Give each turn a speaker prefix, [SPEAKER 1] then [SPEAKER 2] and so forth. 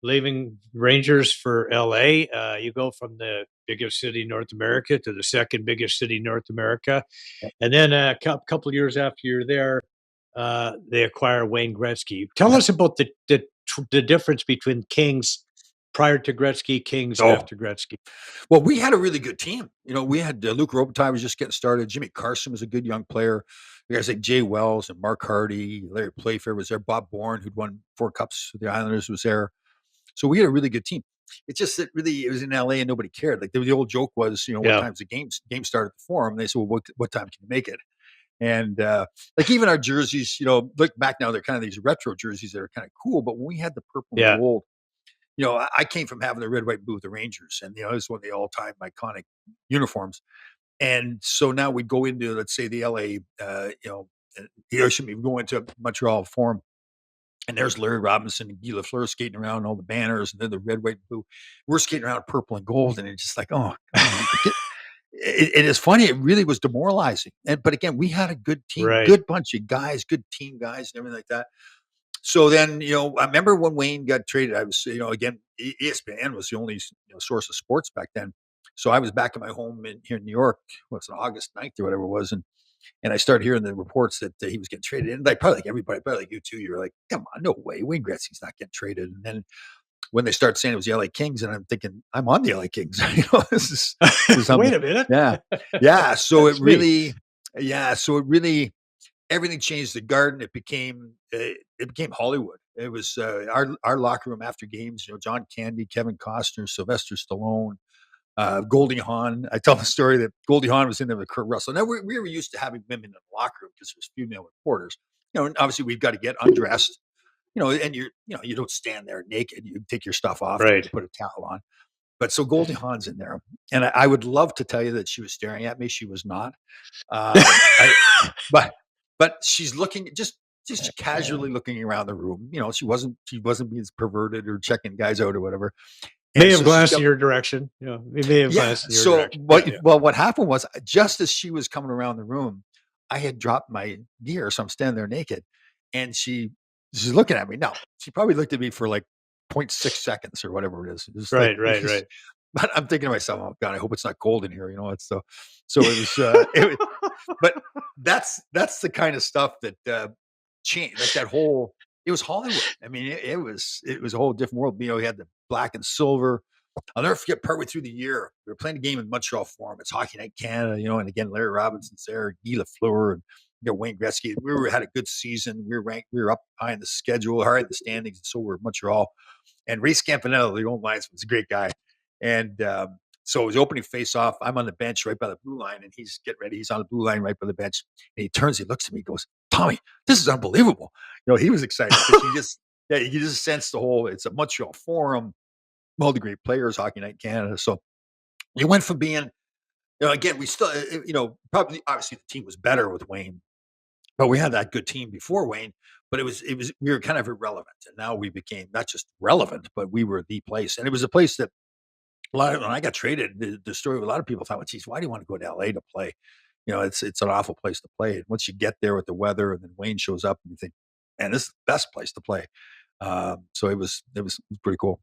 [SPEAKER 1] leaving Rangers for LA. You go from the biggest city in North America to the second biggest city in North America. And then a couple of years after you're there, they acquire Wayne Gretzky. Tell us about the difference between Kings prior to Gretzky, Kings
[SPEAKER 2] Oh,
[SPEAKER 1] after Gretzky.
[SPEAKER 2] well, we had a really good team. We had Luke Robitaille was just getting started. Jimmy Carson was a good young player. Guys like Jay Wells and Mark Hardy, Larry Playfair was there. Bob Bourne, who'd won 4 cups with the Islanders, was there. So we had a really good team. It's just that really it was in LA and nobody cared. Like the old joke was, what
[SPEAKER 1] Yeah.
[SPEAKER 2] time's the game started at the Forum? And they said, well, what time can you make it? And like even our jerseys, look back now, they're kind of these retro jerseys that are kind of cool. But when we had the purple and
[SPEAKER 1] Yeah.
[SPEAKER 2] gold, I came from having the red, white, blue with the Rangers, and it was one of the all-time iconic uniforms. And so now we go into, let's say, the LA, we go into Montreal Forum, and there's Larry Robinson and Guy Lafleur skating around, all the banners, and then the red, white, blue. We're skating around purple and gold, and it's just like, oh, it is funny. It really was demoralizing. But again, we had a good team,
[SPEAKER 1] Right.
[SPEAKER 2] good bunch of guys, good team guys, and everything like that. So then, I remember when Wayne got traded, I was, again, ESPN was the only source of sports back then. So I was back at my home here in New York, what's it, August 9th or whatever it was. And I started hearing the reports that he was getting traded. And like probably like everybody, probably like you too, you're like, come on, no way. Wayne Gretzky's not getting traded. And then when they start saying it was the LA Kings, and I'm thinking, I'm on the LA Kings. This is
[SPEAKER 1] Wait
[SPEAKER 2] something.
[SPEAKER 1] a minute.
[SPEAKER 2] Yeah. Yeah. So
[SPEAKER 1] That's me.
[SPEAKER 2] everything changed. The Garden, it became Hollywood. It was our locker room after games. John Candy, Kevin Costner, Sylvester Stallone, Goldie Hawn. I tell the story that Goldie Hawn was in there with Kurt Russell. Now we were used to having women in the locker room because there's female reporters. And obviously we've got to get undressed. And you don't stand there naked. You take your stuff off and you
[SPEAKER 1] Right.
[SPEAKER 2] put a towel on. But so Goldie Hawn's in there, and I would love to tell you that she was staring at me. She was not. I, but she's looking just casually looking around the room. She wasn't being perverted or checking guys out or whatever.
[SPEAKER 1] May
[SPEAKER 2] And
[SPEAKER 1] have
[SPEAKER 2] so she's
[SPEAKER 1] glanced
[SPEAKER 2] got
[SPEAKER 1] in your direction. He may have
[SPEAKER 2] yeah.
[SPEAKER 1] glanced in your
[SPEAKER 2] So
[SPEAKER 1] direction. Yeah, yeah.
[SPEAKER 2] what happened was just as she was coming around the room, I had dropped my gear, so I'm standing there naked, and she's looking at me. Now she probably looked at me for like 0.6 seconds or whatever it is. It's like,
[SPEAKER 1] Right, right, right.
[SPEAKER 2] but I'm thinking to myself, oh God, I hope it's not cold in here. It's so it was. But that's the kind of stuff that changed. Like that whole, it was Hollywood. I mean, it was a whole different world. We had the black and silver. I'll never forget partway through the year, we were playing a game in Montreal Forum. It's Hockey Night Canada, and again, Larry Robinson's there, Guy Lafleur, and Wayne Gretzky. Had a good season. We were ranked, we were up high in the schedule, high in the standings, and so were Montreal. And Ray Scampanello, the old linesman, was a great guy. And so it was opening face off. I'm on the bench right by the blue line, and he's getting ready. He's on the blue line right by the bench. And he turns, he looks at me, he goes, Tommy, this is unbelievable. He was excited because he just sensed the whole, it's a Montreal Forum, all the great players, Hockey Night Canada. So it went from being, again, we still, probably obviously the team was better with Wayne, but we had that good team before Wayne. But we were kind of irrelevant, and now we became not just relevant, but we were the place, and it was a place that when I got traded. The story, a lot of people thought, well, geez, why do you want to go to LA to play? It's an awful place to play. And once you get there with the weather, and then Wayne shows up, and you think, man, this is the best place to play. So it was pretty cool.